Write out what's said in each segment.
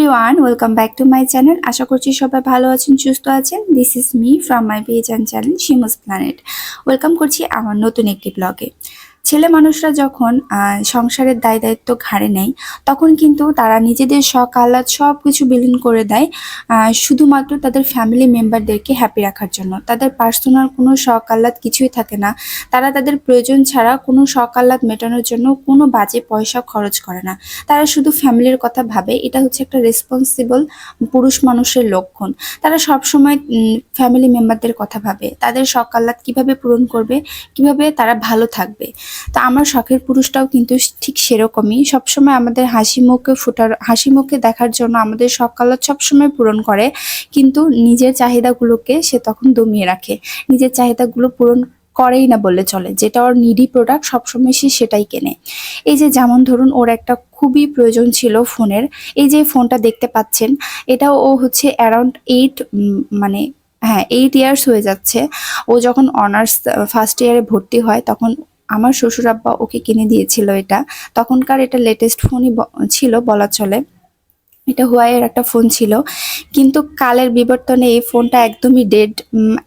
Everyone, welcome back to my channel. আশা করছি সবাই ভালো আছেন, সুস্থ আছেন। This is me from my page and channel Shimu's planet. Welcome করছি আমার নতুন একটি ব্লগে। ছেলে মানুষরা যখন সংসারের দায় দায়িত্ব ঘাড়ে নেয়, তখন কিন্তু তারা নিজেদের শখ আহ্লাদ সব কিছু বিলীন করে দেয় শুধুমাত্র তাদের ফ্যামিলি মেম্বারদেরকে হ্যাপি রাখার জন্য। তাদের পার্সোনাল কোনো শখ আহ্লাদ কিছুই থাকে না। তারা তাদের প্রয়োজন ছাড়া কোনো শখ আহ্লাদ মেটানোর জন্য কোনো বাজে পয়সা খরচ করে না। তারা শুধু ফ্যামিলির কথা ভাবে। এটা হচ্ছে একটা রেসপন্সিবল পুরুষ মানুষের লক্ষণ। তারা সবসময় ফ্যামিলি মেম্বারদের কথা ভাবে, তাদের শখ আহ্লাদ কিভাবে পূরণ করবে, কিভাবে তারা ভালো থাকবে। তো আমার শখের পুরুষটাও কিন্তু ঠিক সেরকমই, সবসময় আমাদের হাসি মুখে দেখার জন্য আমাদের শখ আহ্লাদ সবসময় পূরণ করে, কিন্তু নিজের চাহিদাগুলোকে সে তখন দমিয়ে রাখে। নিজের চাহিদাগুলো পূরণ করেই না বললে চলে। যেটা ওর নিডি প্রোডাক্ট সবসময় সে সেটাই কেনে। এই যে যেমন ধরুন, ওর একটা খুবই প্রয়োজন ছিল ফোনের। এই যে ফোনটা দেখতে পাচ্ছেন, এটা ও হচ্ছে অ্যারাউন্ড 8 ইয়ার্স হয়ে যাচ্ছে। ও যখন অনার্স ফার্স্ট ইয়ারে ভর্তি হয়, তখন আমার শ্বশুর আব্বা ওকে কিনে দিয়েছিল এটা। তখনকার এটা লেটেস্ট ফোনই ছিল বলা চলে। এটা হুয়াইয়ের একটা ফোন ছিল, কিন্তু কালের বিবর্তনে এই ফোনটা একদমই ডেড।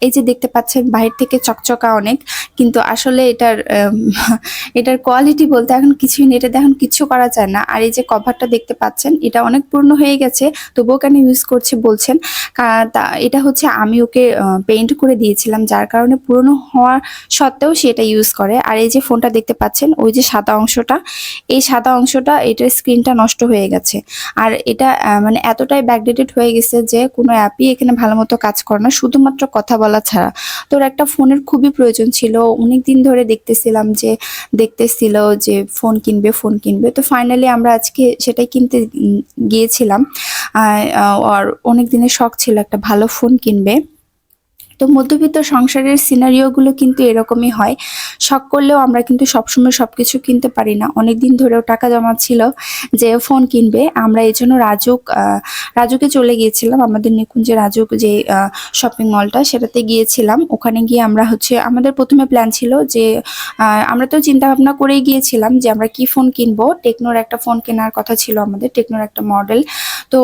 এই যে দেখতে পাচ্ছেন বাহির থেকে চকচকা অনেক, কিন্তু আসলে এটার কোয়ালিটি বলতে এখন কিছুই নেই। এটা এখন কিছু করা যায় না। আর এই যে কভারটা দেখতে পাচ্ছেন, এটা অনেক পুরনো হয়ে গেছে, তবুও কেন ইউজ করছে বলছেন। এটা হচ্ছে আমি ওকে পেইন্ট করে দিয়েছিলাম, যার কারণে পুরনো হওয়া সত্ত্বেও সে এটা ইউজ করে। আর এই যে ফোনটা দেখতে পাচ্ছেন, ওই যে সাদা অংশটা, এই সাদা অংশটা, এটার স্ক্রিনটা নষ্ট হয়ে গেছে। আর এটা মানে এতটাই ব্যাকডেটেড হয়ে গেছে যে কোনো অ্যাপই এখানে ভালো মতো কাজ করে না, শুধুমাত্র কথা বলা ছাড়া। তোর একটা ফোনের খুবই প্রয়োজন ছিল, অনেক দিন ধরে দেখতেছিল যে ফোন কিনবে। তো ফাইনালি আমরা আজকে সেটাই কিনতে গিয়েছিলাম। আর অনেক দিনের শখ ছিল একটা ভালো ফোন কিনবে। তো মধ্যবিত্ত সংসারের সিনারিওগুলো কিন্তু এরকমই হয়। শখ করলেও আমরা কিন্তু সবসময় সবকিছু কিনতে পারি না। অনেকদিন ধরেও টাকা জমাচ্ছিল যে ফোন কিনবে। আমরা এই জন্য রাজুকে চলে গিয়েছিলাম, আমাদের নিকুঞ্জে রাজুক যে শপিং মলটা, সেটাতে গিয়েছিলাম। ওখানে গিয়ে আমরা হচ্ছে, আমাদের প্রথমে প্ল্যান ছিল যে আমরা তো চিন্তা ভাবনা করেই গিয়েছিলাম যে আমরা কি ফোন কিনবো। টেকনোর একটা ফোন কেনার কথা ছিল আমাদের, টেকনোর একটা মডেল। তো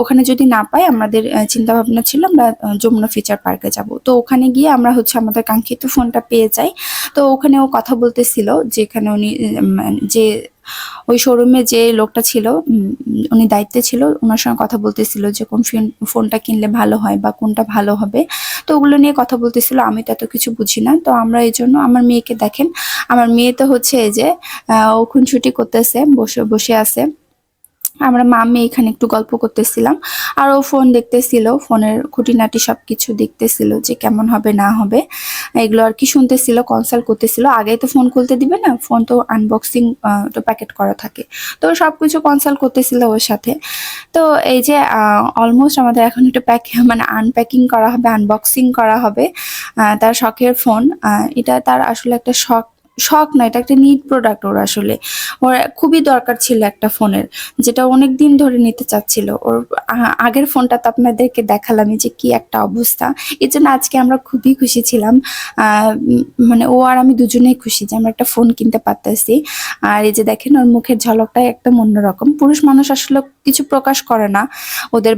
ওখানে যদি না পাই, আমাদের চিন্তা ভাবনা ছিল আমরা যমুনা ফিচার পার্কে যাব। তো ওখানে গিয়ে আমরা হচ্ছে আমাদের কাঙ্ক্ষিত ফোনটা পেয়ে যাই। তো ওখানে ও কথা বলতেছিল, যেখানে উনি যে ওই শোরুমে যে লোকটা ছিল, উনি দায়িত্বে ছিল, ওনার সঙ্গে কথা বলতেছিল যে কোন ফোনটা কিনলে ভালো হয় বা কোনটা ভালো হবে। তো ওগুলো নিয়ে কথা বলতেছিল। আমি তো এত কিছু বুঝি না। তো আমরা এই জন্য, আমার মেয়েকে দেখেন, আমার মেয়ে তো হচ্ছে এই যে ও খুনসুটি করতেছে, বসে বসে আছে। আমরা মা মেয়ে এখানে একটু গল্প করতেছিলাম, আর ও ফোন দেখতেছিল, ফোনের খুঁটিনাটি সবকিছু দেখতেছিল যে কেমন হবে না হবে, এগুলো আর কি শুনতেছিল, কনসাল্ট করতেছিল। আগে তো ফোন খুলতে দিবে না, ফোন তো আনবক্সিং তো প্যাকেট করা থাকে, তো সবকিছু কনসাল্ট করতেছিল ওর সাথে। তো এই যে অলমোস্ট আমাদের এখন একটু আনপ্যাকিং করা হবে, আনবক্সিং করা হবে তার শখের ফোন। এটা তার আসলে একটা শখ, শখ না, এটা একটা নিড প্রোডাক্ট। ওর খুবই দরকার ছিল একটা ফোনের, যেটা অনেক দিন ধরে নিতে চাচ্ছিল। ওর আগের ফোনটা তো আপনাদেরকে দেখালামই যে কি একটা অবস্থা। এই জন্য আজকে আমরা খুবই খুশি ছিলাম। মানে ও আর আমি দুজনেই খুশি যে আমরা একটা ফোন কিনতে পারতেছি। আর এই যে দেখেন, ওর মুখের ঝলকটাই একদম অন্যরকম। পুরুষ মানুষ আসলে কিছু প্রকাশ করে না, ওদের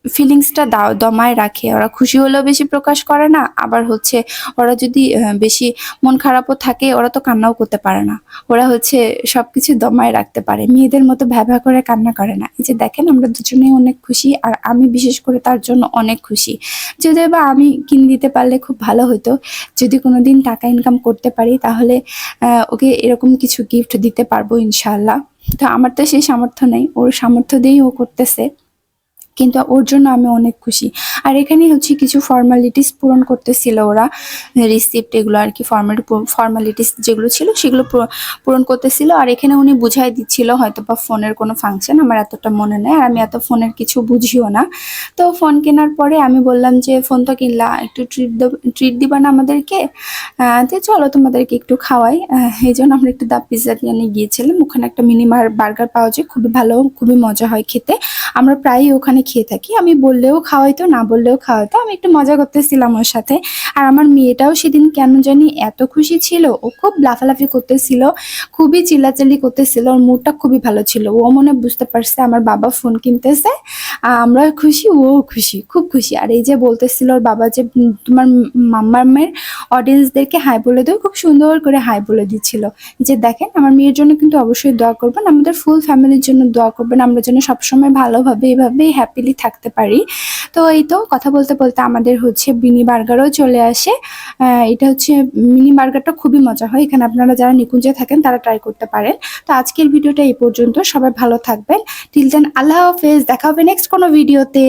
ফিলিংসটা দমায় রাখে। ওরা খুশি হলেও বেশি প্রকাশ করে না, আবার হচ্ছে ওরা যদি বেশি মন খারাপও থাকে, ওরা তো কান্নাও করতে পারে না। ওরা হচ্ছে সবকিছু দমায় রাখতে পারে, মেয়েদের মতো ভ্যাভা করে কান্না করে না। এই যে দেখেন, আমরা দুজনেই অনেক খুশি, আর আমি বিশেষ করে তার জন্য অনেক খুশি। যদিও বা আমি কিনে দিতে পারলে খুব ভালো হতো, যদি কোনোদিন টাকা ইনকাম করতে পারি, তাহলে ওকে এরকম কিছু গিফট দিতে পারবো ইনশাআল্লাহ। তো আমার তো সেই সামর্থ্য নেই, ওর সামর্থ্য দিয়েই ও করতেছে, কিন্তু ওর জন্য আমি অনেক খুশি। আর এখানে হচ্ছে কিছু ফর্মালিটিস পূরণ করতেছিল ওরা, রিসিপ্ট এগুলো আর কি, ফর্মালিটিস যেগুলো ছিল সেগুলো পূরণ করতেছিল। আর এখানে উনি বুঝাই দিচ্ছিল হয়তো বা ফোনের কোনো ফাংশন, আমার এতটা মনে নেই, আর আমি এত ফোনের কিছু বুঝিও না। তো ফোন কেনার পরে আমি বললাম যে ফোন তো কিনলা, একটু ট্রিট দিবা না আমাদেরকে? তো চলো তোমাদেরকে একটু খাওয়াই। এই জন্য আমরা একটু দা পিজ্জারিয়ানে গিয়েছিলাম। ওখানে একটা মিনিমার বার্গার পাওয়া যায়, খুবই ভালো, খুবই মজা হয় খেতে। আমরা প্রায়ই ওখানে খেয়ে থাকি। আমি বললেও খাওয়াইতো, না বললেও খাওয়াইতো। আমি একটু মজা করতেছিলাম ওর সাথে। আর আমার মেয়েটাও সেদিন কেন জানি এত খুশি ছিল, ও খুব লাফালাফি করতেছিল, খুবই চিল্লাচিল্লি করতেছিল। ওর মুডটা খুবই ভালো ছিল। ও মনে হয় বুঝতে পারছে আমার বাবা ফোন কিনতেছে। আমরা খুশি, ও খুশি, খুব খুশি। আর এই যে বলতেছিল ওর বাবা যে তোমার মাম্মামের অডিয়েন্সদেরকে হাই বলে দাও, খুব সুন্দর করে হাই বলে দিচ্ছিল। যে দেখেন, আমার মেয়ের জন্য কিন্তু অবশ্যই দোয়া করবেন, আমাদের ফুল ফ্যামিলির জন্য দোয়া করবেন, আমরা যেন সবসময় ভালোভাবে এভাবেই হ্যাপিলি থাকতে পারি। তো এই তো কথা বলতে বলতে আমাদের হচ্ছে মিনি বার্গারও চলে আসে। এটা হচ্ছে মিনি বার্গারটা খুবই মজা হয়। এখানে আপনারা যারা নিকুঞ্জে থাকেন তারা ট্রাই করতে পারেন। তো আজকের ভিডিওটা এই পর্যন্ত। সবাই ভালো থাকবেন। টিল দেন আল্লাহ হাফেজ। দেখা হবে নেক্সট কোনো ভিডিওতে।